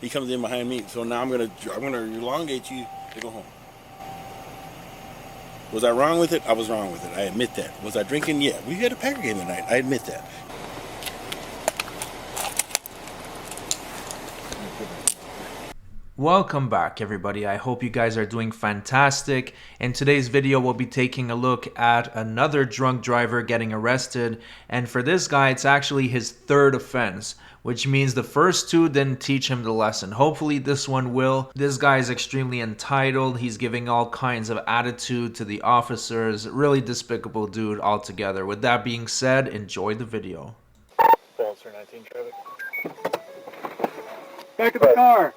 He comes in behind me, so now I'm gonna elongate you to go home. Was I wrong with it? I was wrong with it. I admit that. Was I drinking? Yeah. We had a Packer game tonight. I admit that. Welcome back, everybody. I hope you guys are doing fantastic. In today's video, we'll be taking a look at another drunk driver getting arrested. And for this guy, it's actually his third offense, which means the first two didn't teach him the lesson. Hopefully this one will. This guy is extremely entitled. He's giving all kinds of attitude to the officers. Really despicable dude altogether. With that being said, enjoy the video. False or 19 traffic. Back in the car.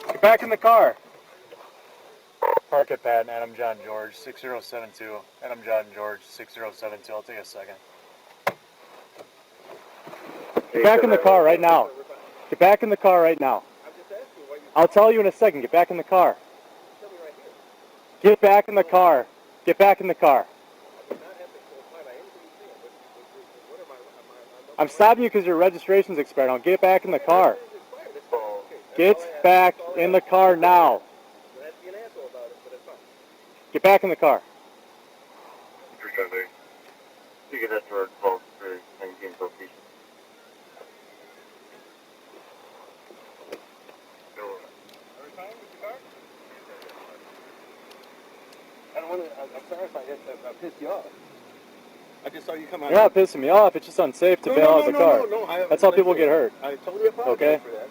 Get back in the car. Park at Pat and Adam John George, 6072. Adam John George, 6072. I'll take a second. Get back in the car right now. Get back in the car right now. I'll tell you in a second. Get back in the car. Get back in the car. Get back in the car. I'm stopping you because your registration's expired. Now get back in the car. Get back in the car now. Get back in the car. You can head toward 12 for 19 location. I don't want to. I'm sorry if I pissed you off. I just saw you come out. You're not pissing me off. It's just unsafe to bail out of the car. That's how people get hurt. I totally apologize for that.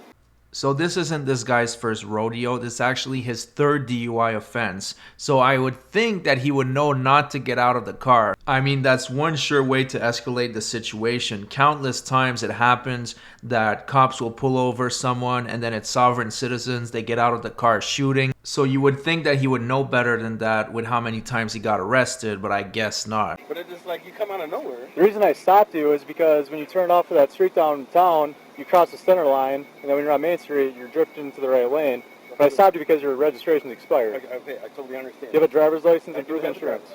So this isn't this guy's first rodeo. This is actually his third DUI offense. So I would think that he would know not to get out of the car. I mean, that's one sure way to escalate the situation. Countless times it happens that cops will pull over someone and then it's sovereign citizens. They get out of the car shooting. So you would think that he would know better than that with how many times he got arrested, but I guess not. But it's just like you come out of nowhere. The reason I stopped you is because when you turned off of that street downtown, you cross the center line, and then when you're on Main Street, you're drifting into the right lane. But I stopped you because your registration expired. Okay, I totally understand. You have a driver's license and proof of insurance.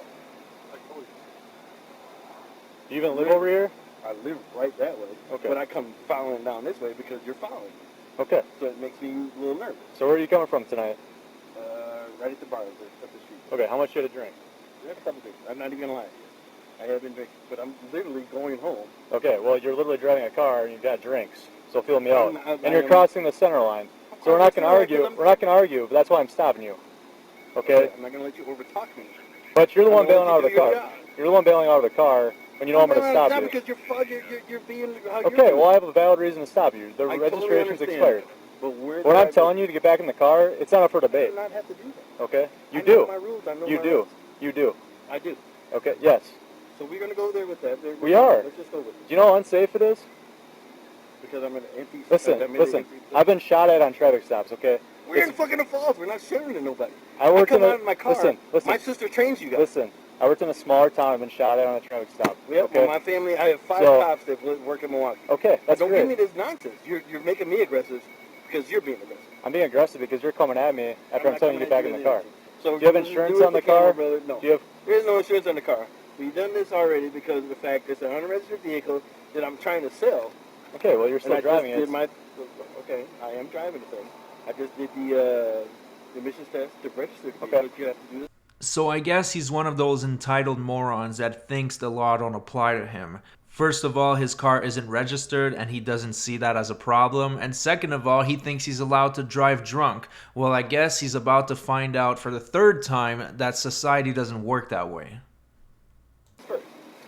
Do you even live over here? I live right that way. Okay. But I come following down this way because you're following me. Okay. So it makes me a little nervous. So where are you coming from tonight? Right at the bar, up the street. Okay, how much you had to drink? I have a couple drinks. I'm not even gonna lie to you. I have been drinking, but I'm literally going home. Okay, well you're literally driving a car and you've got drinks. So feel me out. And you're crossing the center line. So we're not going to argue. We're not going to argue, but that's why I'm stopping you. Okay? I'm not going to let you overtalk me. But you're the one bailing out of the car. You're the one bailing out of the car when you know I'm going to stop you. Because you're being... Okay, well I have a valid reason to stop you. The registration's expired. But when I'm telling you to get back in the car, it's not up for debate. I do not have to do that. Okay? You do. I know my rules. I know you my do. rules. You do. I do. Okay, yes. So we're going to go there with that. We are. Let's just go with it. Do you know how unsafe it is? Because I'm an empty... Listen. I've been shot at on traffic stops, okay? We're in fucking falls. We're not sharing to nobody. I worked come out in my car. Listen. My sister trains you guys. Listen. I worked in a smaller town. I've been shot at on a traffic stop. Yep, okay? well, my family, I have 5 cops that work in Milwaukee. Okay, that's Don't great. give me this nonsense. You're making me aggressive because you're being aggressive. I'm being aggressive because you're coming at me after I'm telling you to get back in the car. So do you have insurance on the car? Brother? No. Do you have... There is no insurance on the car. We've done this already because of the fact it's an unregistered vehicle that I'm trying to sell. Okay, well, you're still driving it. Okay, I am driving the thing. I just did the emissions test to register the vehicle. Okay. You have to do this. So I guess he's one of those entitled morons that thinks the law don't apply to him. First of all, his car isn't registered and he doesn't see that as a problem. And second of all, he thinks he's allowed to drive drunk. Well, I guess he's about to find out for the third time that society doesn't work that way.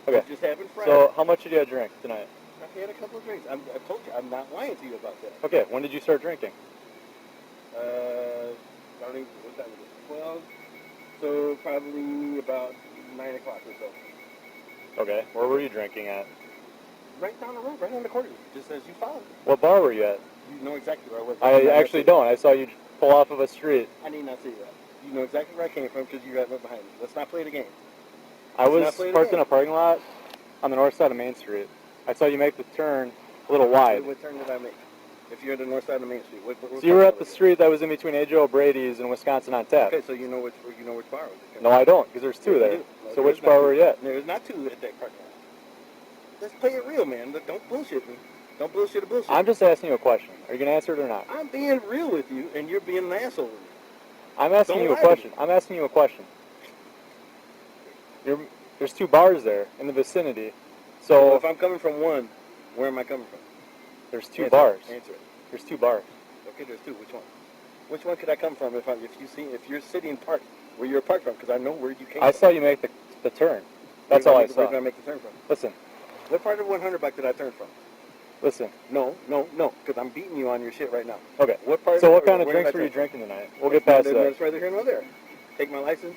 Okay, just happened Friday. So how much did you drink tonight? I had a couple of drinks. I told you, I'm not lying to you about that. Okay, when did you start drinking? Starting, what time is it? 12? So probably about 9 o'clock or so. Okay, where were you drinking at? Right down the road, right on the corner, just as you followed me. What bar were you at? You know exactly where I was. I actually don't. I saw you pull off of a street. I need not see that. You know exactly where I came from because you're right behind me. Let's not play the game. I was parked in a parking lot on the north side of Main Street. I saw you make the turn a little wide. What turn did I make? If you're at the north side of Main Street, what so you were at the street that was in between A.J. O'Brady's and Wisconsin on Tap. Okay, so you know which bar it was. No, I don't, because there's 2 there. So which bar were you at? There's not 2 at that parking lot. Let's play it real, man. Don't bullshit me. Don't bullshit a bullshit. I'm just asking you a question. Are you gonna answer it or not? I'm being real with you, and you're being an asshole with me. I'm asking Don't you a lie to question. me. I'm asking you a question. There's 2 bars there in the vicinity. So So if I'm coming from one, where am I coming from? there's 2 Answer bars. it. Answer it. There's 2 bars. Okay, there's 2. Which one? Which one could I come from if you're sitting parked where you're parked from? Because I know where you came I from. saw you make the turn. That's all I saw. Where did I make the turn from? Listen, What part of 100 bike did I turn from? listen. No, because I'm beating you on your shit right now. Okay. What part? So what kind of where did drinks I were you turn drinking tonight? We'll get past that. That's neither here nor there. Take my license.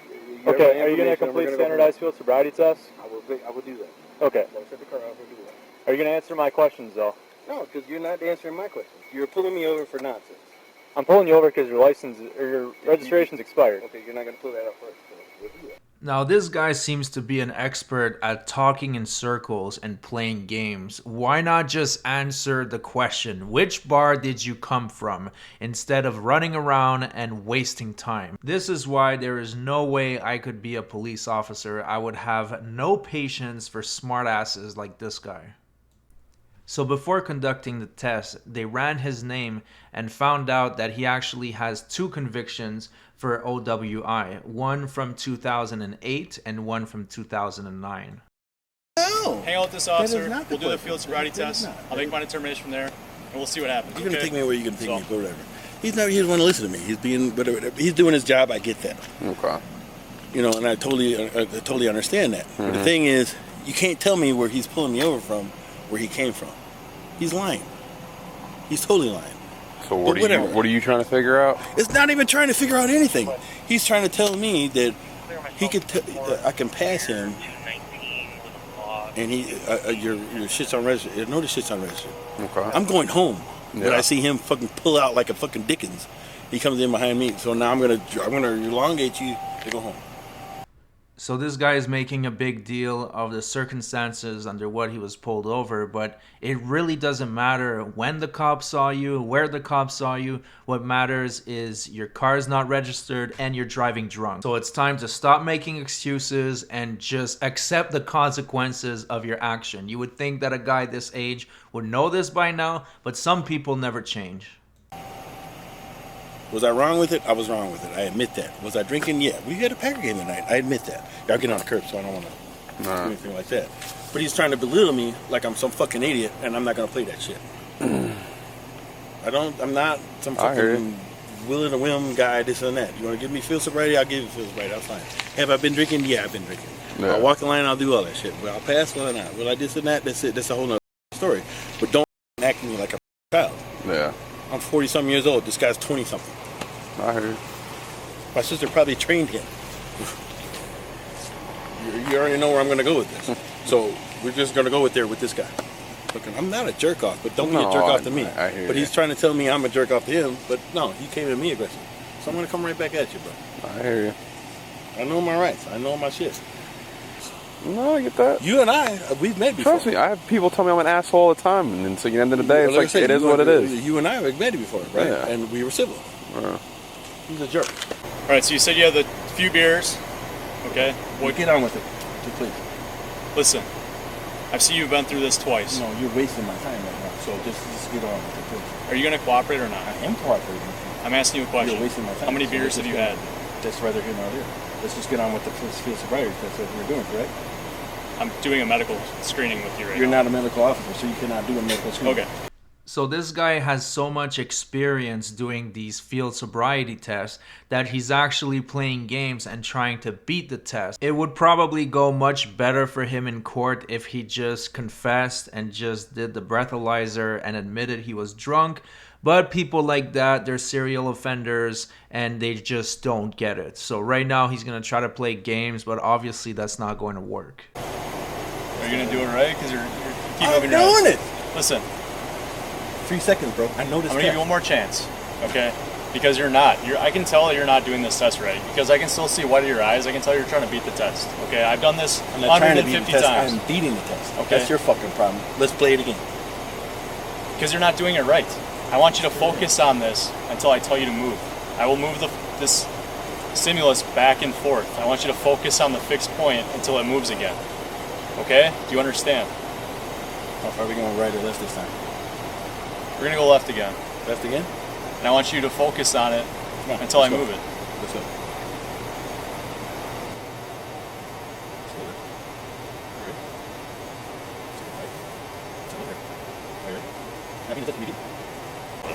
You have Okay. my Are you gonna information, and we're complete gonna go standardized field sobriety test? I will do that. Okay. I'll set the car off and do that. Are you gonna answer my questions though? No, because you're not answering my questions. You're pulling me over for nonsense. I'm pulling you over because your license or your registration's expired. Okay, you're not going to pull that out first. So we'll do that. Now, this guy seems to be an expert at talking in circles and playing games. Why not just answer the question, which bar did you come from, instead of running around and wasting time? This is why there is no way I could be a police officer. I would have no patience for smartasses like this guy. So before conducting the test, they ran his name and found out that he actually has 2 convictions for OWI, one from 2008 and one from 2009. No. Hang out with this That is officer. not the We'll do the question. field sobriety That is test. not. I'll make my determination from there, and we'll see what happens. You're gonna okay? take me where you're gonna take So- me, but whatever. He doesn't want to listen to me. He's being whatever. He's doing his job. I get that. Okay. You know, and I totally understand that. But the thing is, you can't tell me where he's pulling me over from, where he came from. He's lying. He's totally lying. So But whatever. what are you trying to figure out? It's not even trying to figure out anything. He's trying to tell me that he could. I can pass him, and your shit's unregistered. No, the shit's unregistered. Okay. I'm going home, but Yeah. I see him fucking pull out like a fucking Dickens. He comes in behind me, so now I'm gonna elongate you to go home. So this guy is making a big deal of the circumstances under what he was pulled over, but it really doesn't matter when the cops saw you, where the cops saw you. What matters is your car is not registered and you're driving drunk. So it's time to stop making excuses and just accept the consequences of your action. You would think that a guy this age would know this by now, but some people never change. Was I wrong with it? I was wrong with it. I admit that. Was I drinking? Yeah. We had a Packer game tonight. I admit that. Y'all get on the curb, so I don't want to do anything like that. But he's trying to belittle me like I'm some fucking idiot, and I'm not gonna play that shit. I'm not some I hear fucking will and a whim guy. This and that. You want to give me field sobriety? I'll give you field sobriety. That's fine. Have I been drinking? Yeah, I've been drinking. Yeah. I'll walk the line. I'll do all that shit. Will I pass? Will I not? Will I this and that? That's it. That's a whole nother story. But don't act me like a child. Yeah. I'm 40-something years old. This guy's 20-something. I heard. My sister probably trained him. You already know where I'm going to go with this. So we're just going to go with this guy. Look, I'm not a jerk off, but don't be a jerk off to me. I hear but you. he's trying to tell me I'm a jerk off to him. But no, he came at me aggressive. So I'm going to come right back at you, bro. I hear you. I know my rights. I know my shit. No, I get that. You and I, we've met before. Trust me, I have people tell me I'm an asshole all the time, and then so at the end of the day, it's Like I like said, it is you what it and- is. You and I have met before, right? Yeah. And we were civil. Yeah. He's a jerk. All right, so you said you had a few beers. Okay. Well, get on with it, please. Listen, I've seen you've been through this twice. No, you're wasting my time right now. So just get on with it, please. Are you going to cooperate or not? I am cooperating with you. I'm asking you a question. You're wasting my time. How many So beers let's have you just had? get- That's rather here nor there. Let's just get on with the field sobriety test that we're doing, correct? I'm doing a medical screening with you right You're now. not a medical officer, so you cannot do a medical screening. Okay. So this guy has so much experience doing these field sobriety tests that he's actually playing games and trying to beat the test. It would probably go much better for him in court if he just confessed and just did the breathalyzer and admitted he was drunk. But people like that, they're serial offenders and they just don't get it. So right now he's going to try to play games, but obviously that's not going to work. Are you going to do it right? Because you keep I'm moving your eyes. doing it. Listen, 3 seconds, bro. I know this. I'm going to give you one more chance. Okay? Because you're not. I can tell that you're not doing this test right. Because I can still see white of your eyes. I can tell you're trying to beat the test. Okay? I've done this I'm not trying to beat the 150 test. times. I'm beating the test. Okay. That's your fucking problem. Let's play it again. Because you're not doing it right. I want you to focus on this until I tell you to move. I will move this stimulus back and forth. I want you to focus on the fixed point until it moves again. Okay? Do you understand? How far are we going, right or left this time? We're gonna go left again, Left again? and I want you to focus on it No, until I let's go. move it. Let's go.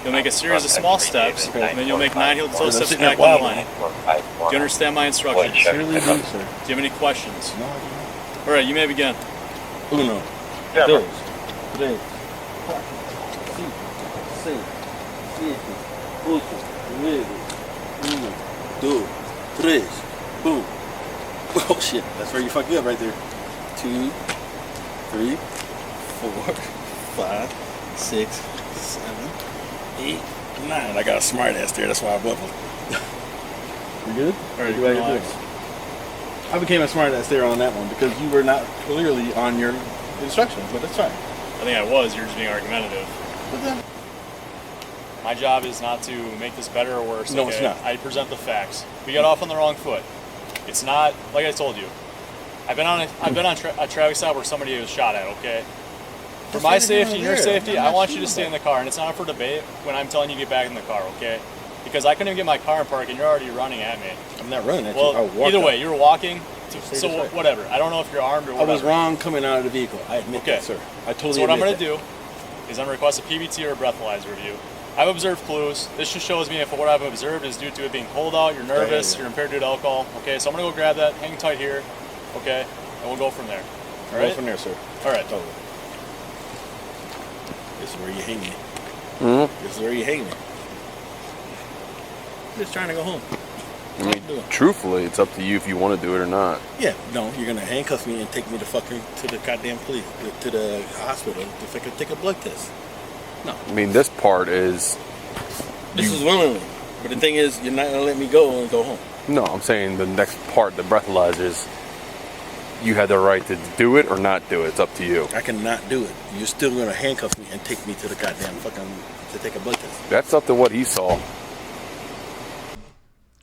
You'll make a series of small steps, and then you'll make 9 heel-toe steps back on the line. Do you understand my instructions? Surely do, sir. Do you have any questions? No, I do not. All right, you may begin. Uno, Yeah, dos, tres, cuatro, cinco, seis, siete, ocho, nueve. Uno, dos, tres. Boom. Oh shit, that's where you fucked me up right there. 2, 3, 4, 5, 6, 7, 8, 9. I got a smart ass there, that's why I bubbled. You good? All right, You ready to do relax. it? I became a smart ass there on that one because you were not clearly on your instructions, but that's fine. I think I was. You're just being argumentative. But then, My job is not to make this better or worse. No, okay? it's not. I present the facts. We got off on the wrong foot. It's not like I told you. I've been on a traffic stop where somebody was shot at. Okay. For Just my let it go safety and your there. safety, I'm I not want you shooting to stay in the back. car, and it's not up for debate when I'm telling you to get back in the car. Okay. Because I couldn't even get my car in park, and you're already running at me. I'm not running at you. I Well, walked either up. way, you were walking. Say So this right. whatever. I don't know if you're armed or I whatever. was wrong coming out of the vehicle. I admit Okay. that, sir. I totally So what I'm admit going to do is I'm going to request a PBT or a breathalyzer review. I've observed clues. This just shows me if what I've observed is due to it being cold out, you're nervous, yeah. you're impaired due to alcohol. Okay, so I'm going to go grab that. Hang tight here. Okay, and we'll go from there. All Go right? from there, sir. All right. Totally. This is where you hang me. Mm-hmm. This is where you hang me. Just trying to go home. I mean, truthfully, it's up to you if you want to do it or not. Yeah, no, you're gonna handcuff me and take me to the goddamn police, to the hospital if I could take a blood test. No, I mean, this part is this is willingly. But the thing is, you're not gonna let me go and go home. no. I'm saying the next part, the breathalyzer, is you had the right to do it or not do it. It's up to you. I cannot do it. You're still gonna handcuff me and take me to the goddamn to take a blood test. That's up to what he saw.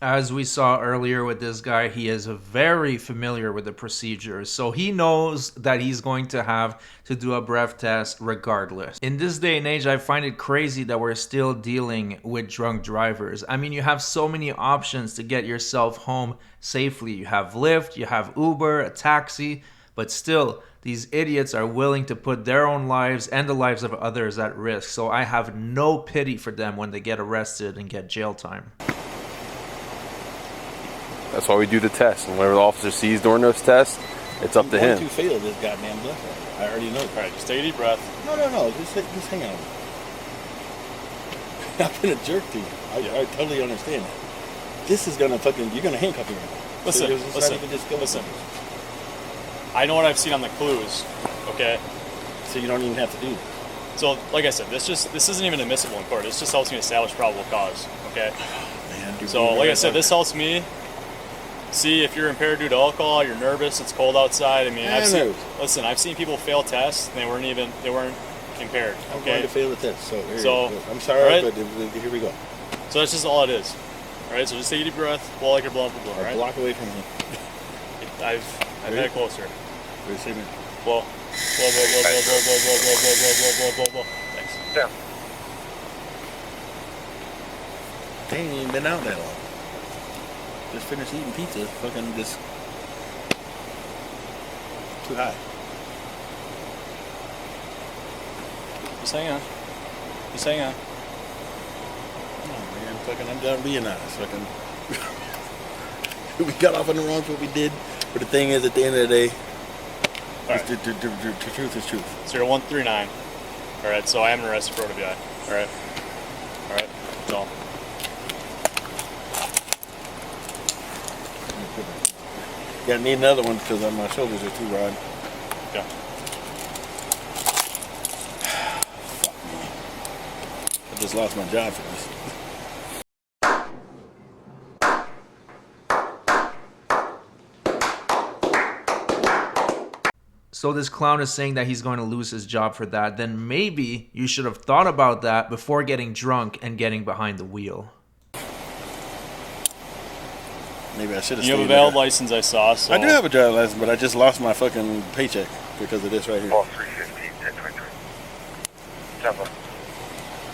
As we saw earlier with this guy, he is very familiar with the procedures, so he knows that he's going to have to do a breath test regardless. In this day and age, I find it crazy that we're still dealing with drunk drivers. I mean, you have so many options to get yourself home safely. You have Lyft, you have Uber, a taxi, but still, these idiots are willing to put their own lives and the lives of others at risk. So I have no pity for them when they get arrested and get jail time. That's why we do the test. And whatever the officer sees during those tests, it's up to I'm going him. to fail this goddamn blood test. I already know. All right, just take a deep breath. No. Just hang on. I've been a jerk to you. I totally understand that. This is gonna you're gonna handcuff me right now. Listen, So it's listen, not even just go listen. I know what I've seen on the clues. Okay. So you don't even have to do it. So, like I said, this isn't even admissible in court. This just helps me establish probable cause. Okay. Man, dude, So, like I said, this helps me see if you're impaired due to alcohol, you're nervous, it's cold outside. I mean, Yeah, I've seen people fail tests and they weren't impaired. I'm going Okay. to fail the test. So, So, I'm sorry, alright. but here we go. So that's just all it is. All right. So just take a deep breath, blow like you're blowing for blow. All A right. block away from me. I've had it closer. Wait a second. Blow. Blow. Thanks. Yeah. They ain't even been out that long. Just finished eating pizza. Fucking just too high. Just hang on. Just hang on. Oh man, fucking, I'm done being honest. Fucking, we got off on the wrong foot. We did, but the thing is, at the end of the day, All right. the truth is truth. 0139. All right. So I am arrested for OWI. All right. All right. That's all. Gotta need another one because my shoulders are too wide. Okay. Fuck me. I just lost my job for this. So this clown is saying that he's going to lose his job for that. Then maybe you should have thought about that before getting drunk and getting behind the wheel. Maybe I should have. You have a valid license, I saw. So I do have a driver's license, but I just lost my fucking paycheck because of this right here. Call 315 1023.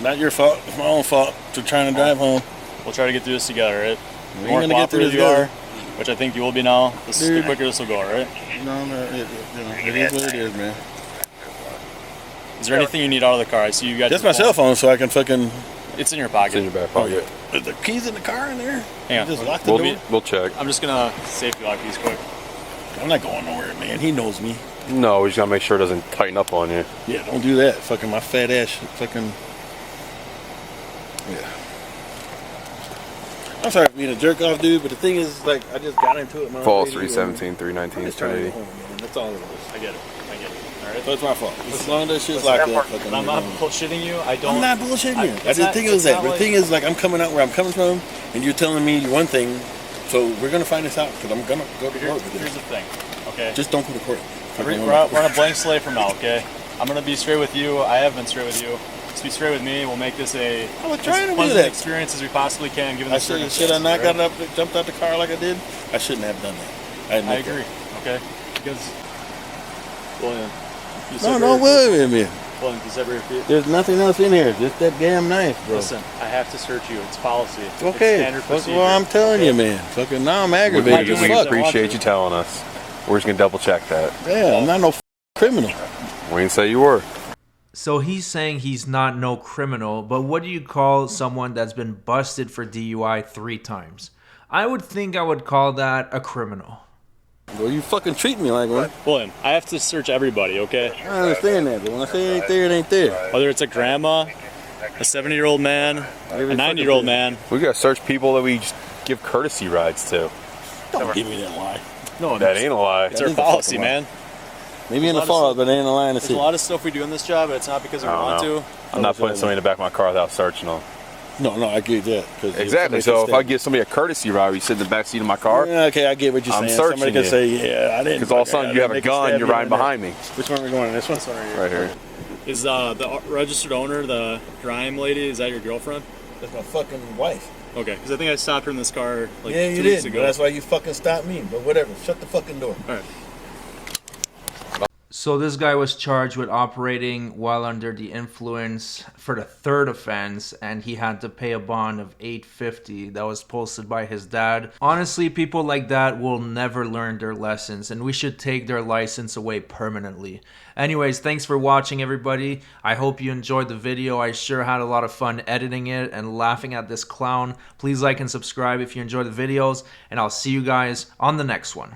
Not your fault. It's my own fault for trying to drive home. We'll try to get through this together, right? We The ain't more gonna get through cooperative this you together. are, which I think you will be now, the Dude. quicker this will go, right? No, it is what it is, man. Is there anything you need out of the car? I see you got That's your my cell phone, so I can fucking. It's in your It's pocket. in your back pocket. Is the keys in the car in there? Hang on. You just lock the We'll door. We'll check. I'm just gonna safety lock these quick. I'm not going nowhere, man. He knows me. No, we just gotta make sure it doesn't tighten up on you. Yeah, don't do that. Fucking my fat ass. Fucking. Yeah. I'm sorry for being a jerk off, dude, but the thing is, like, I just got into it. My Falls radio, 317, I'm 319, just trying to go 1080. home, man. That's all it is. I get it. I get it. All right. So it's my fault. As long as that shit's locked up, fucking. I'm not bullshitting you. I don't. I'm not bullshitting you. it's The not- thing it's is that. not The like- thing is, like, I'm coming out where I'm coming from, and you're telling me one thing, so we're gonna find this out because I'm gonna go to court with Here's you. the thing, okay? Just don't go to court. We're on a blank slate from now, okay? I'm gonna be straight with you. I have been straight with you. Just be straight with me. We'll make this a I was as trying to do pleasant that. experience as we possibly can, given I the should circumstances. I not right? got up, jumped out the car like I did? I shouldn't have done that. I admit agree. Okay, because William, you said No, very- wait a minute. William, you said very few. There's nothing else in here. Just that damn knife, bro. Listen, I have to search you. It's policy. Okay. It's standard procedure. Well, I'm telling okay? you, man. Fucking now I'm We aggravated as fuck. appreciate you telling us. We're just gonna double check that. Yeah, I'm not no criminal. We didn't say you were. So he's saying he's not no criminal, but what do you call someone that's been busted for DUI 3 times? I would think I would call that a criminal. Well, you fucking treat me like one. William, I have to search everybody, okay? I understand that, but when I say it ain't there, it ain't there. Whether it's a grandma, a 70-year-old man, a 90-year-old man. We gotta search people that we just give courtesy rides to. Don't give me that lie. No, That ain't a lie. it's That our is a policy, fucking lie. man. Maybe in the There's a lot of fall, stuff- but it ain't a line to There's see. a lot of stuff we do in this job, and it's not because we I don't want know. to. I'm not putting somebody in the back of my car without searching them. No, I get that. 'Cause if Exactly. somebody So can if I stand- give somebody a courtesy ride, you sit in the back seat of my car, Yeah, okay, I get what you're I'm saying. searching Somebody can you. say, yeah, I didn't. because all of a sudden you have a gun, you're riding behind me. Which one are we going on? This one? Right here. Is the registered owner, the crime lady, is that your girlfriend? That's my fucking wife. Okay, because I think I stopped her in this car like Yeah, 2 you weeks did. ago. That's why you fucking stopped me. But whatever. Shut the fucking door. All right. So this guy was charged with operating while under the influence for the 3rd offense, and he had to pay a bond of $850 that was posted by his dad. Honestly, people like that will never learn their lessons, and we should take their license away permanently. Anyways, thanks for watching, everybody. I hope you enjoyed the video. I sure had a lot of fun editing it and laughing at this clown. Please like and subscribe if you enjoy the videos, and I'll see you guys on the next one.